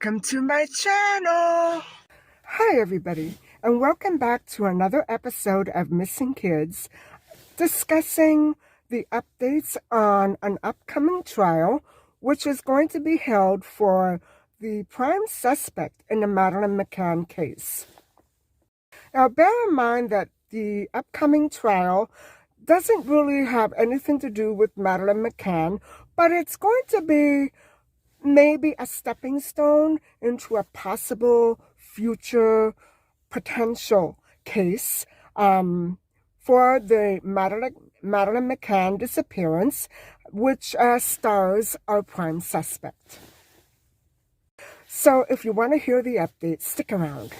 Welcome to my channel. Hi everybody, and welcome back to another episode of Missing Kids, discussing the updates on an upcoming trial which is going to be held for the prime suspect in the Madeleine McCann case. Now bear in mind that the upcoming trial doesn't really have anything to do with Madeleine McCann, but it's going to be maybe a stepping stone into a possible future potential case for the Madeleine McCann disappearance, which stars our prime suspect. So if you want to hear the update, stick around.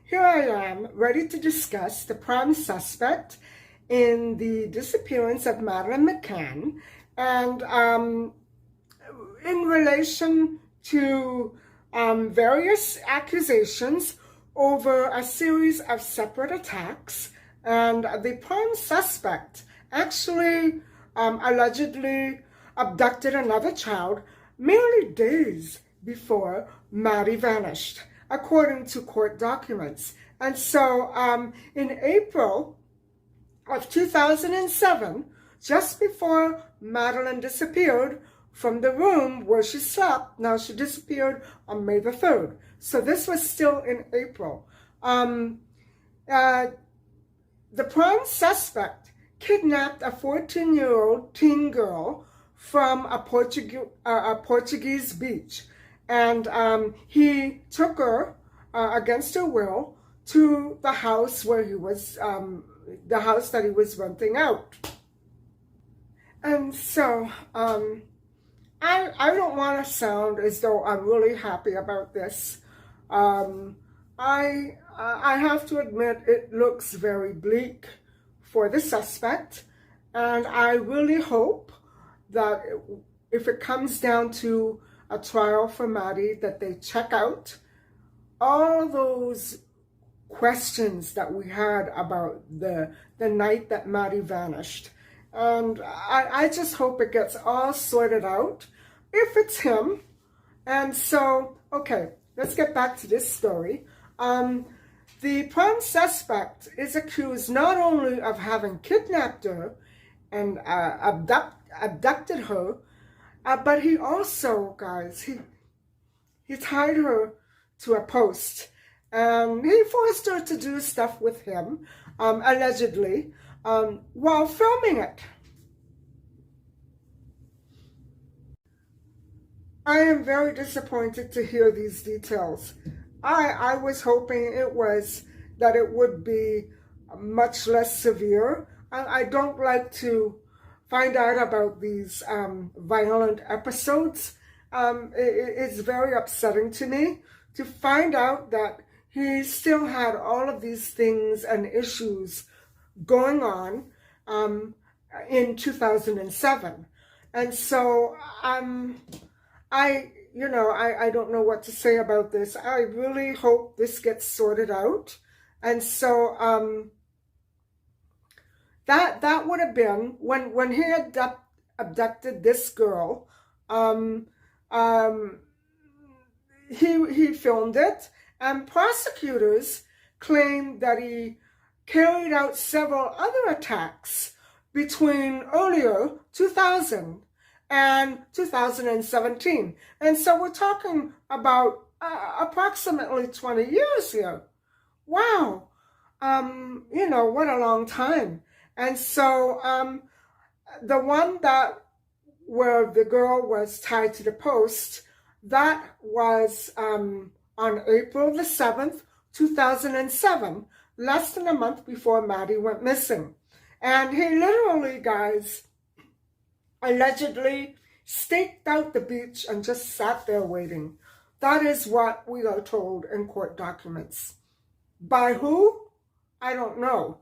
Here I am, ready to discuss the prime suspect in the disappearance of Madeleine McCann, and in relation to various accusations over a series of separate attacks, and the prime suspect actually allegedly abducted another child merely days before Maddie vanished, according to court documents. And so in April of 2007, just before Madeleine disappeared from the room where she slept, now she disappeared on May the 3rd. So this was still in April. The prime suspect kidnapped a 14-year-old teen girl from a Portuguese beach. And he took her against her will to the house where he was, the house that he was renting out. And so I don't want to sound as though I'm really happy about this. I have to admit it looks very bleak for the suspect, and I really hope that if it comes down to a trial for Maddie, that they check out all those questions that we had about the night that Maddie vanished. And I just hope it gets all sorted out if it's him. And so, okay, let's get back to this story. The prime suspect is accused not only of having kidnapped her and abducted her, but he also, guys, he tied her to a post, and he forced her to do stuff with him, allegedly, while filming it. I am very disappointed to hear these details. I was hoping that it would be much less severe. I don't like to find out about these violent episodes. It's very upsetting to me to find out that he still had all of these things and issues going on in 2007. And so I don't know what to say about this. I really hope this gets sorted out. And so that would have been when he abducted this girl. He filmed it, And prosecutors claim that he carried out several other attacks between earlier 2000 and 2017. And so we're talking about approximately 20 years here. Wow. What a long time. And so the one that where the girl was tied to the post, that was on April the 7th, 2007, less than a month before Maddie went missing. And he literally, guys, allegedly staked out the beach and just sat there waiting. That is what we are told in court documents. By who? I don't know.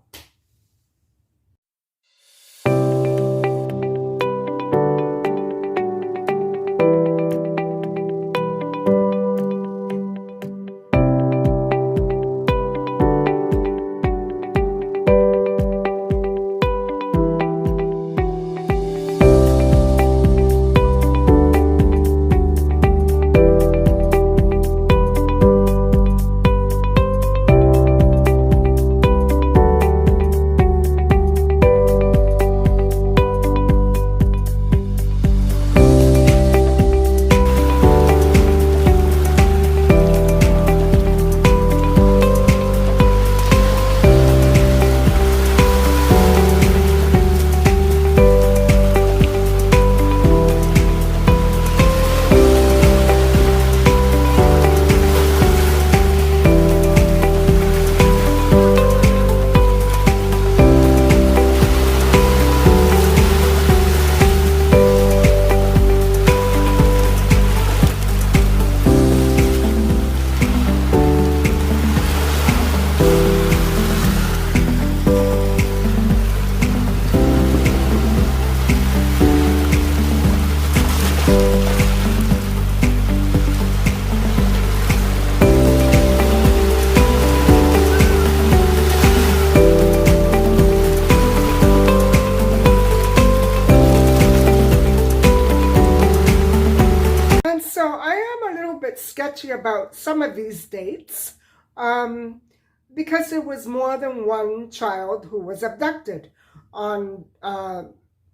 Sketchy about some of these dates because there was more than one child who was abducted on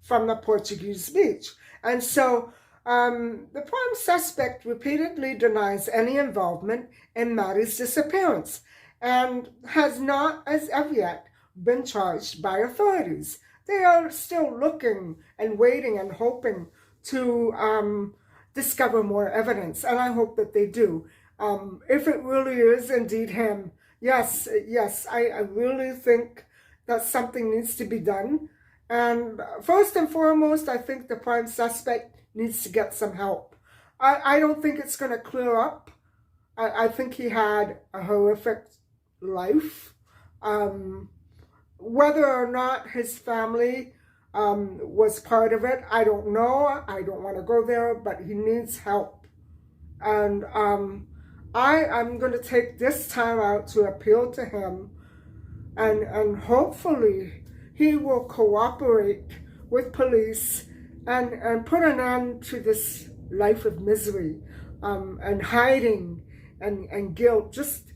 from the Portuguese beach. And so the prime suspect repeatedly denies any involvement in Maddie's disappearance and has not as of yet been charged by authorities. They are still looking and waiting and hoping to discover more evidence, and I hope that they do. If it really is indeed him, yes, I really think that something needs to be done. And first and foremost, I think the prime suspect needs to get some help. I don't think it's going to clear up. I think he had a horrific life. Whether or not his family was part of it, I don't know. I don't want to go there, but he needs help. And I'm going to take this time out to appeal to him, and hopefully he will cooperate with police and put an end to this life of misery and hiding and guilt. Just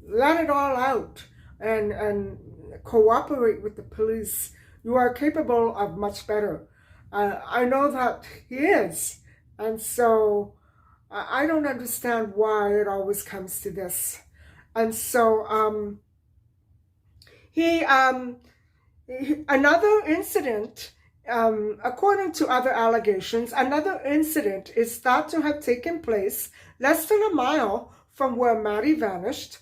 let it all out and cooperate with the police. You are capable of much better. I know that he is. And so I don't understand why it always comes to this. And so another incident, according to other allegations, another incident is thought to have taken place less than a mile from where Maddie vanished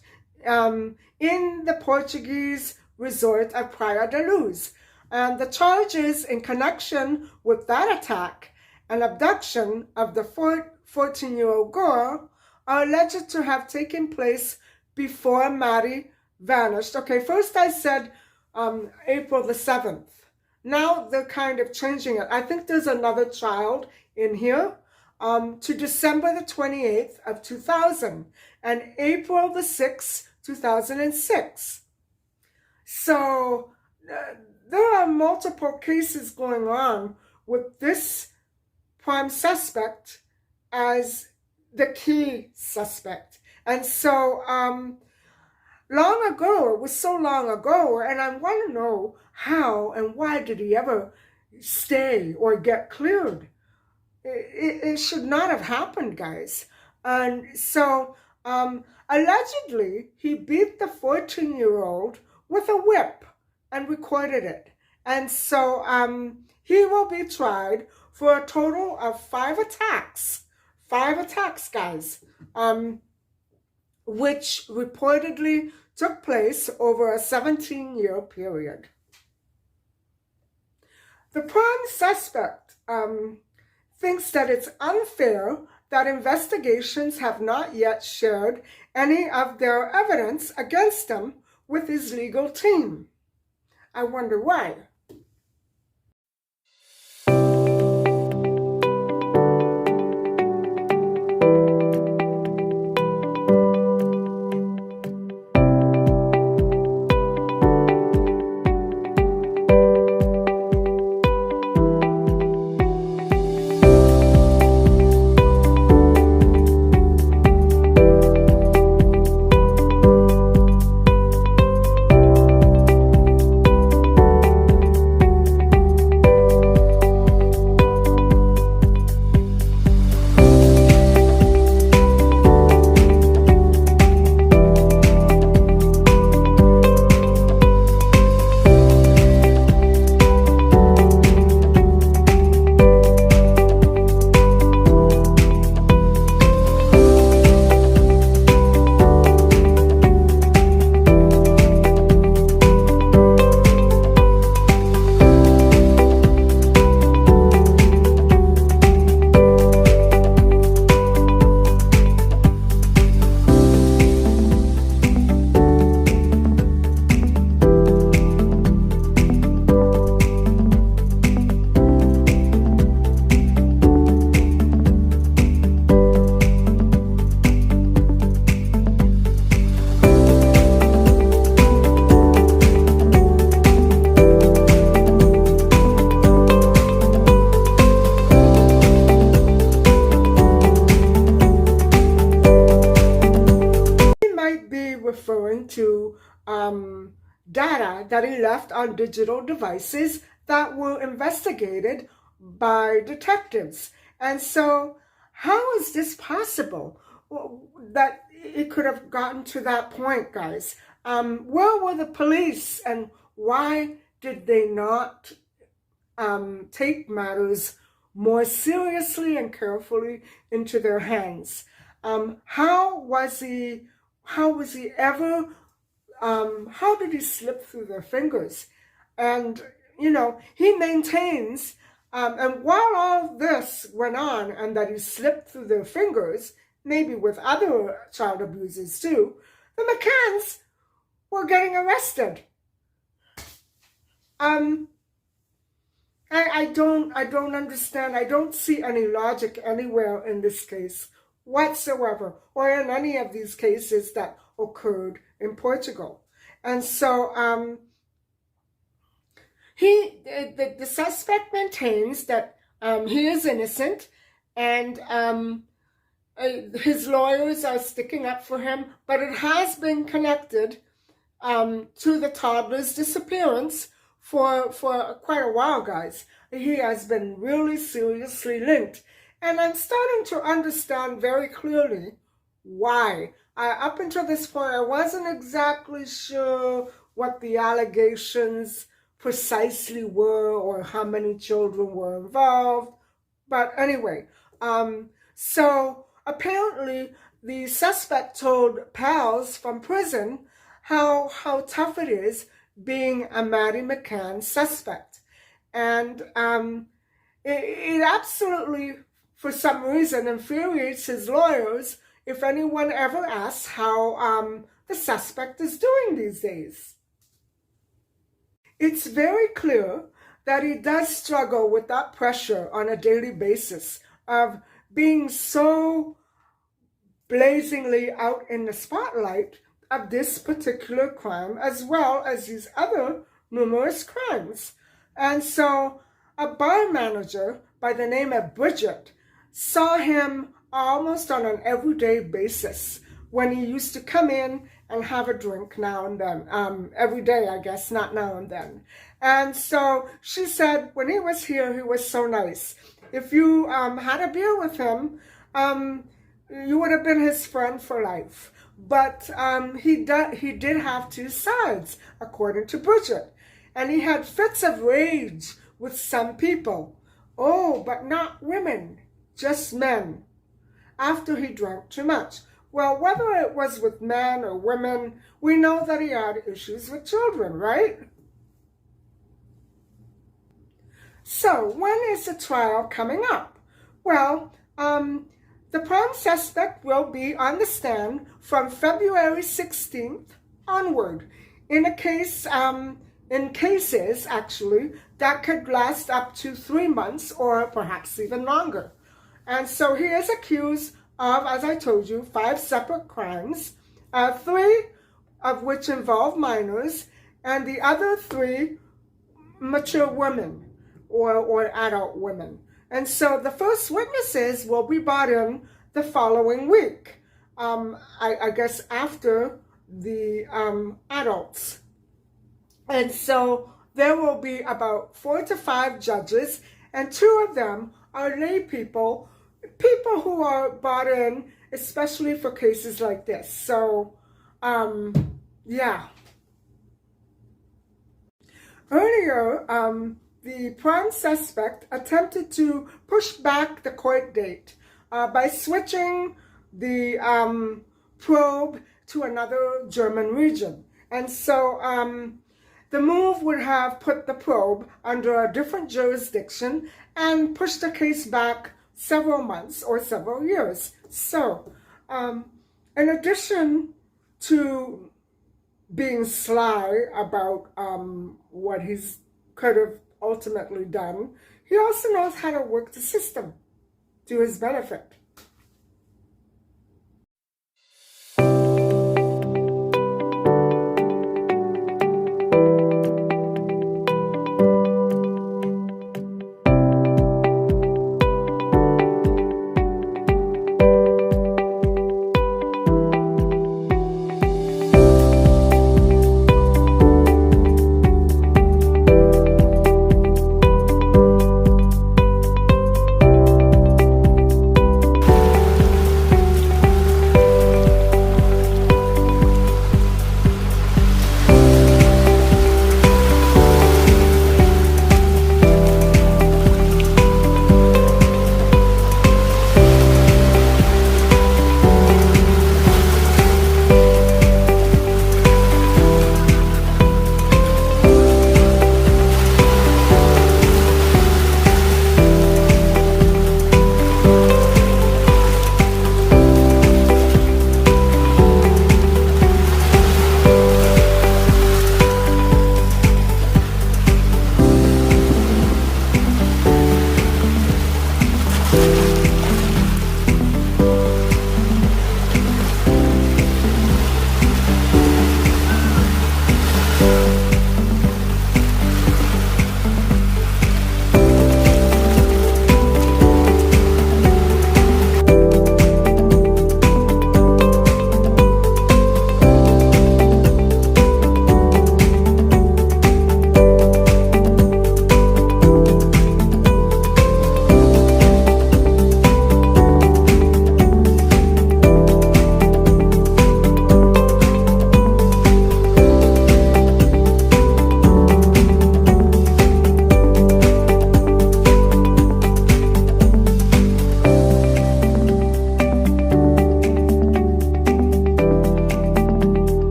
in the Portuguese resort of Praia da Luz. And the charges in connection with that attack and abduction of the 14-year-old girl are alleged to have taken place before Maddie vanished. Okay, first I said April the 7th. Now they're kind of changing it. I think there's another child in here to December the 28th of 2000 and April the 6th, 2006. So there are multiple cases going on with this prime suspect as the key suspect. And so long ago, it was so long ago, and I want to know how and why did he ever stay or get cleared? It should not have happened, guys. And so allegedly, he beat the 14-year-old with a whip and recorded it. And so he will be tried for a total of 5 attacks. 5 attacks, guys, which reportedly took place over a 17-year period. The prime suspect thinks that it's unfair that investigations have not yet shared any of their evidence against him with his legal team. I wonder why. Referring to data that he left on digital devices that were investigated by detectives. And so how is this possible that it could have gotten to that point, guys? Where were the police, and why did they not take matters more seriously and carefully into their hands? How did he slip through their fingers? And, you know, he maintains, and while all this went on and that he slipped through their fingers, maybe with other child abusers too, the McCanns were getting arrested. I don't understand. I don't see any logic anywhere in this case whatsoever, or in any of these cases that occurred in Portugal. And so the suspect maintains that he is innocent, and his lawyers are sticking up for him, but it has been connected to the toddler's disappearance for quite a while, guys. He has been really seriously linked. And I'm starting to understand very clearly why. Up until this point, I wasn't exactly sure what the allegations precisely were or how many children were involved. But anyway, so apparently the suspect told pals from prison how tough it is being a Maddie McCann suspect. And it absolutely, for some reason, infuriates his lawyers if anyone ever asks how the suspect is doing these days. It's very clear that he does struggle with that pressure on a daily basis of being so blazingly out in the spotlight of this particular crime, as well as these other numerous crimes. And so a bar manager by the name of Bridget saw him almost on an everyday basis when he used to come in and have a drink now and then, every day, I guess, not now and then. And so she said, when he was here, he was so nice. If you had a beer with him, you would have been his friend for life. But he did have two sides, according to Bridget. And he had fits of rage with some people. Oh, but not women, just men, after he drank too much. Well, whether it was with men or women, we know that he had issues with children, right? So, when is the trial coming up? Well, the prime suspect will be on the stand from February 16th onward. In cases, actually, that could last up to 3 months or perhaps even longer. And so he is accused of, as I told you, 5 separate crimes, 3 of which involve minors, and the other 3 mature women or adult women. And so the first witnesses will be brought in the following week, I guess after the adults. And so there will be about 4 to 5 judges, and 2 of them are lay people who are brought in especially for cases like this. So, yeah. Earlier, the prime suspect attempted to push back the court date by switching the probe to another German region. And so the move would have put the probe under a different jurisdiction and pushed the case back several months or several years. So, in addition to being sly about what he's could have ultimately done, he also knows how to work the system to his benefit.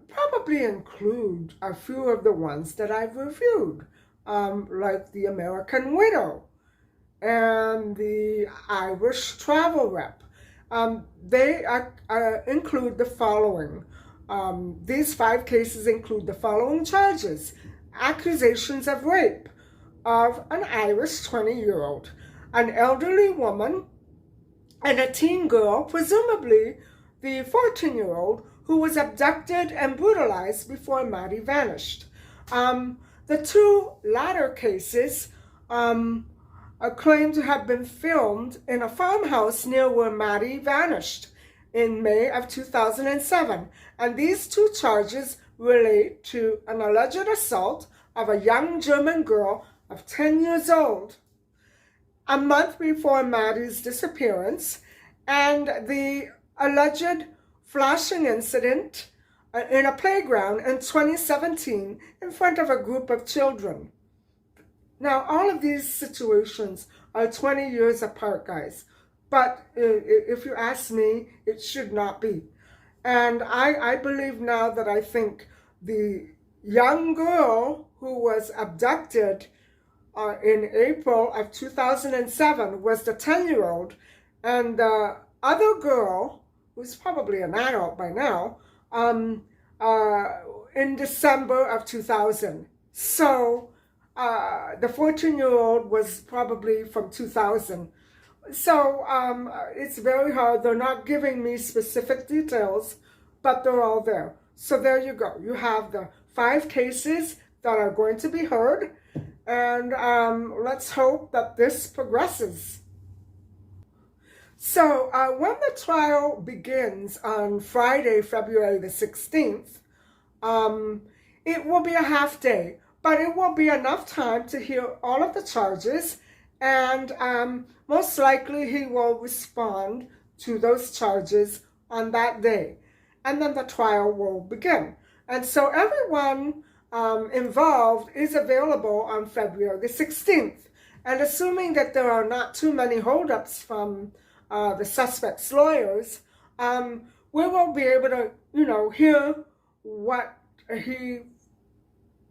Probably include a few of the ones that I've reviewed, like the American Widow and the Irish Travel Rep. They include the following. These 5 cases include the following charges: accusations of rape of an Irish 20-year-old, an elderly woman, and a teen girl, presumably the 14-year-old, who was abducted and brutalized before Maddie vanished. The The two latter cases are claimed to have been filmed in a farmhouse near where Maddie vanished in May of 2007. And these two charges relate to an alleged assault of a young German girl of 10 years old a month before Maddie's disappearance, and the alleged flashing incident in a playground in 2017 in front of a group of children. Now, all of these situations are 20 years apart, guys. But if you ask me, it should not be. And I believe now that I think the young girl who was abducted in April of 2007 was the 10-year-old, and the other girl, who's probably an adult by now, in December of 2000. So the 14-year-old was probably from 2000. So it's very hard. They're not giving me specific details, but they're all there. So there you go. You have the 5 cases that are going to be heard, and let's hope that this progresses. So when the trial begins on Friday, February the 16th, it will be a half day, but it will be enough time to hear all of the charges, and most likely he will respond to those charges on that day, and then the trial will begin. And so everyone involved is available on February the 16th. And assuming that there are not too many holdups from the suspect's lawyers, we will be able to, hear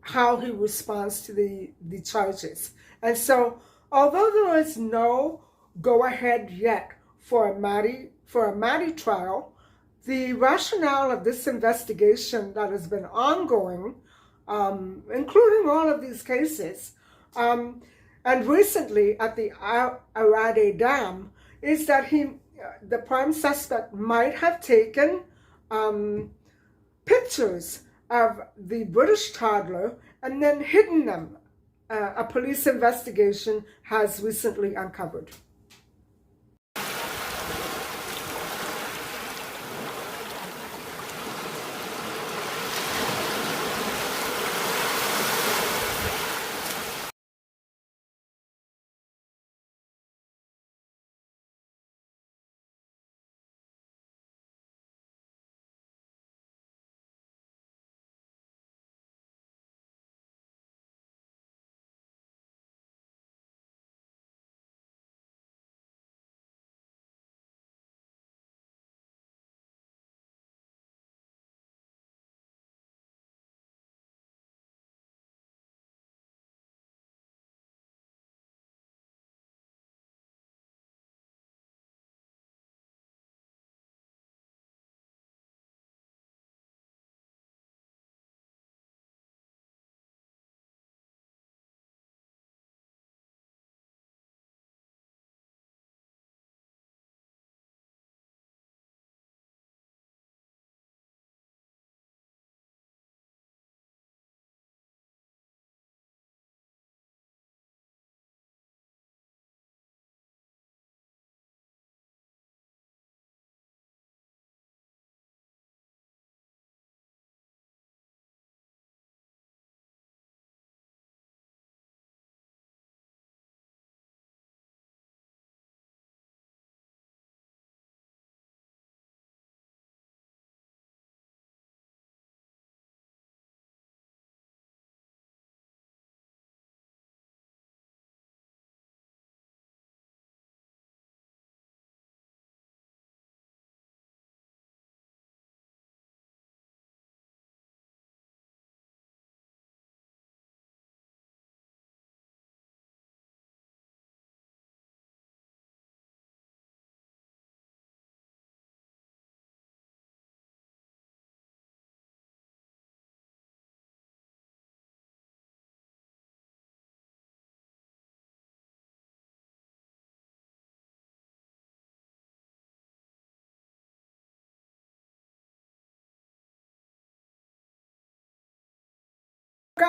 how he responds to the charges. And so, although there is no go-ahead yet for a Maddie trial, the rationale of this investigation that has been ongoing, including all of these cases, and recently at the Arade Dam, is that the prime suspect might have taken pictures of the British toddler and then hidden them. A police investigation has recently uncovered.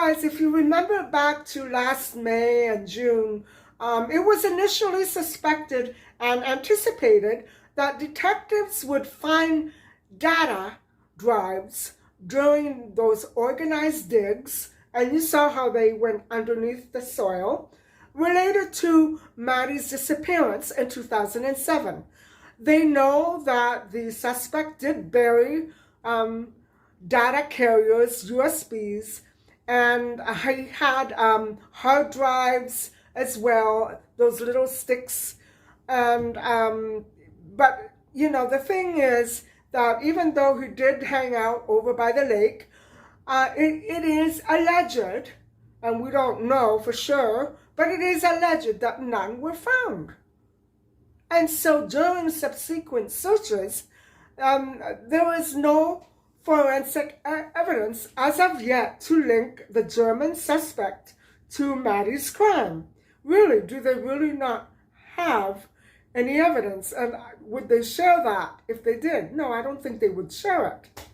guys, if you remember back to last May and June, it was initially suspected and anticipated that detectives would find data drives during those organized digs, and you saw how they went underneath the soil, related to Maddie's disappearance in 2007. They know that the suspect did bury data carriers, USBs, and he had hard drives as well, those little sticks. And but you know, the thing is that even though he did hang out over by the lake, it is alleged, and we don't know for sure, but it is alleged that none were found. And so during subsequent searches, there was no forensic evidence as of yet to link the German suspect to Maddie's crime. Really, do they really not have any evidence? And would they share that if they did? No, I don't think they would share it.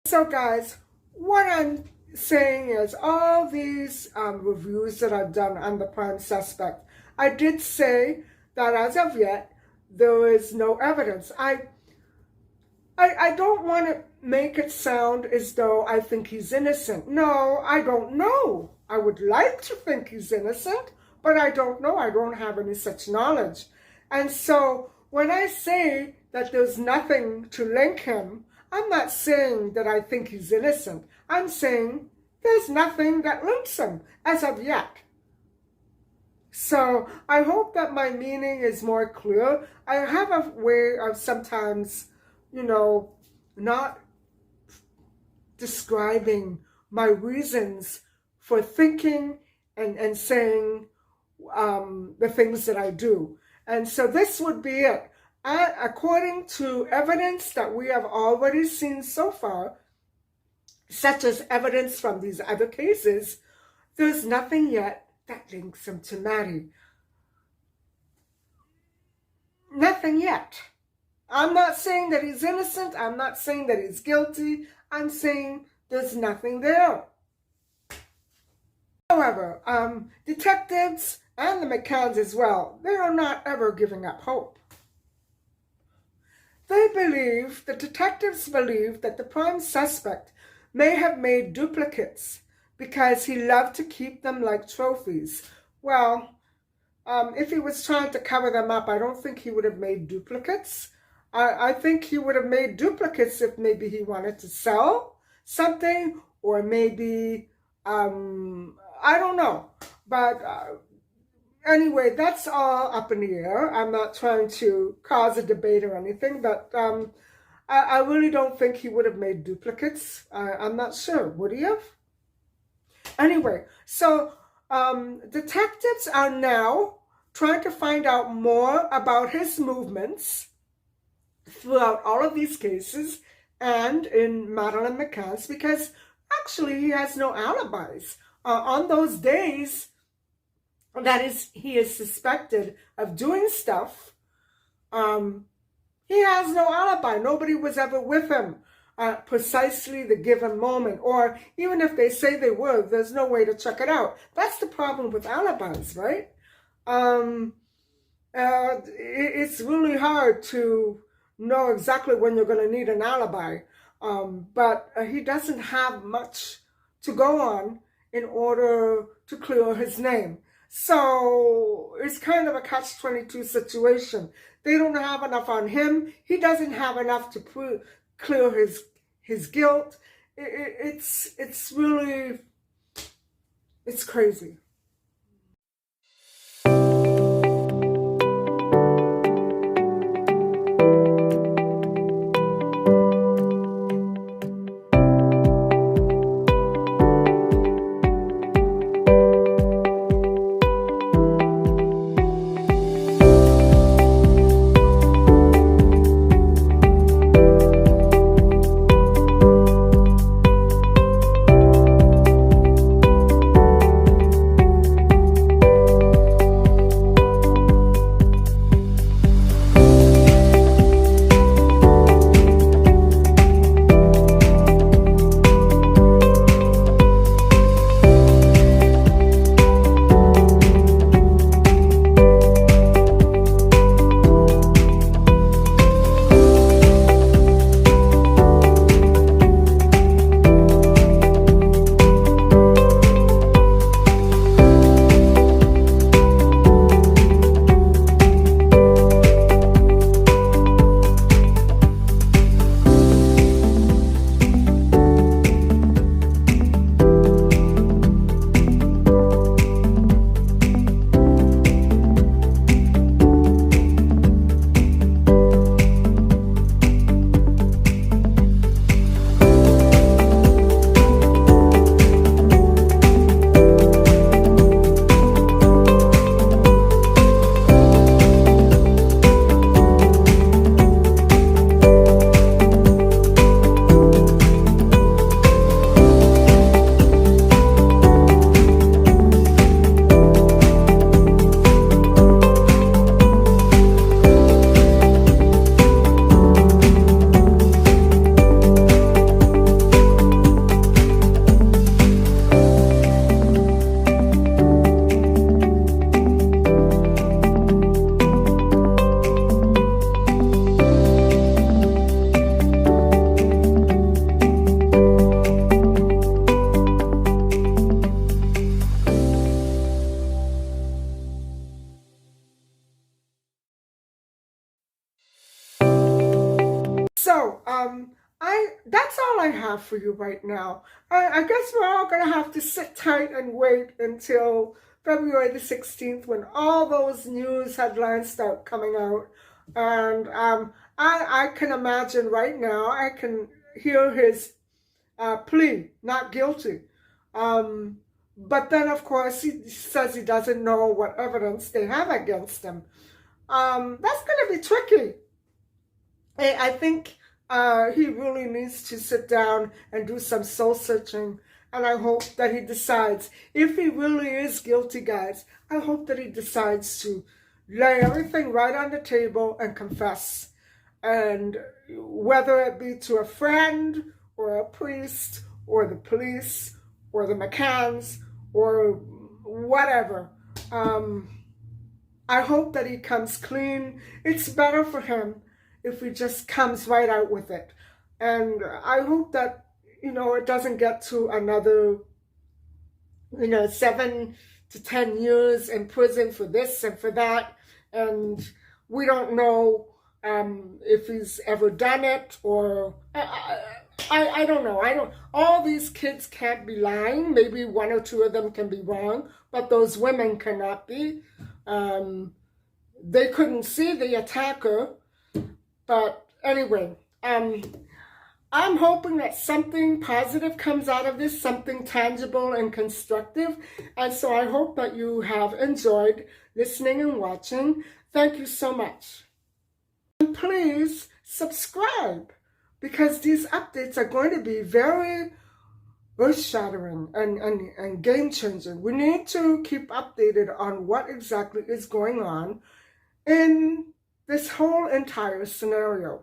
So guys, what I'm saying is all these reviews that I've done on the prime suspect, I did say that as of yet, there is no evidence. I don't want to make it sound as though I think he's innocent. No, I don't know. I would like to think he's innocent, but I don't know. I don't have any such knowledge. And so when I say that there's nothing to link him, I'm not saying that I think he's innocent. I'm saying there's nothing that links him as of yet. So I hope that my meaning is more clear. I have a way of sometimes, you know, not describing my reasons for thinking and saying the things that I do. And so this would be it. According to evidence that we have already seen so far, such as evidence from these other cases, there's nothing yet that links him to Maddie. Nothing yet. I'm not saying that he's innocent. I'm not saying that he's guilty. I'm saying there's nothing there. However, detectives and the McCanns as well, they are not ever giving up hope. The detectives believe that the prime suspect may have made duplicates because he loved to keep them like trophies. Well, if he was trying to cover them up, I don't think he would have made duplicates. I think he would have made duplicates if maybe he wanted to sell something, or maybe, I don't know. But Anyway, that's all up in the air. I'm not trying to cause a debate or anything, but I really don't think he would have made duplicates. I'm not sure. Would he have? Anyway, so detectives are now trying to find out more about his movements throughout all of these cases and in Madeleine McCann's, because actually he has no alibis. On those days that he is suspected of doing stuff, he has no alibi. Nobody was ever with him at precisely the given moment. Or even if they say they were, there's no way to check it out. That's the problem with alibis, right? It's really hard to know exactly when you're going to need an alibi. But he doesn't have much to go on in order to clear his name. So it's kind of a catch-22 situation. They don't have enough on him. He doesn't have enough to clear his guilt. It's really, it's crazy. So, that's all I have for you right now. I guess we're all going to have to sit tight and wait until February the 16th when all those news headlines start coming out. And I can imagine right now, I can hear his plea, not guilty. But then, of course, he says he doesn't know what evidence they have against him. That's going to be tricky. I think he really needs to sit down and do some soul searching. And I hope that he decides, if he really is guilty, guys, I hope that he decides to lay everything right on the table and confess. And whether it be to a friend or a priest or the police or the McCanns or whatever, I hope that he comes clean. It's better for him if he just comes right out with it. And I hope that, it doesn't get to another, 7 to 10 years in prison for this and for that. And we don't know if he's ever done it, or I don't know. All these kids can't be lying. Maybe one or two of them can be wrong, but those women cannot be. They couldn't see the attacker, but anyway, I'm hoping that something positive comes out of this, something tangible and constructive. And so I hope that you have enjoyed listening and watching. Thank you so much. And please subscribe, because these updates are going to be very earth-shattering and game-changing. We need to keep updated on what exactly is going on in this whole entire scenario.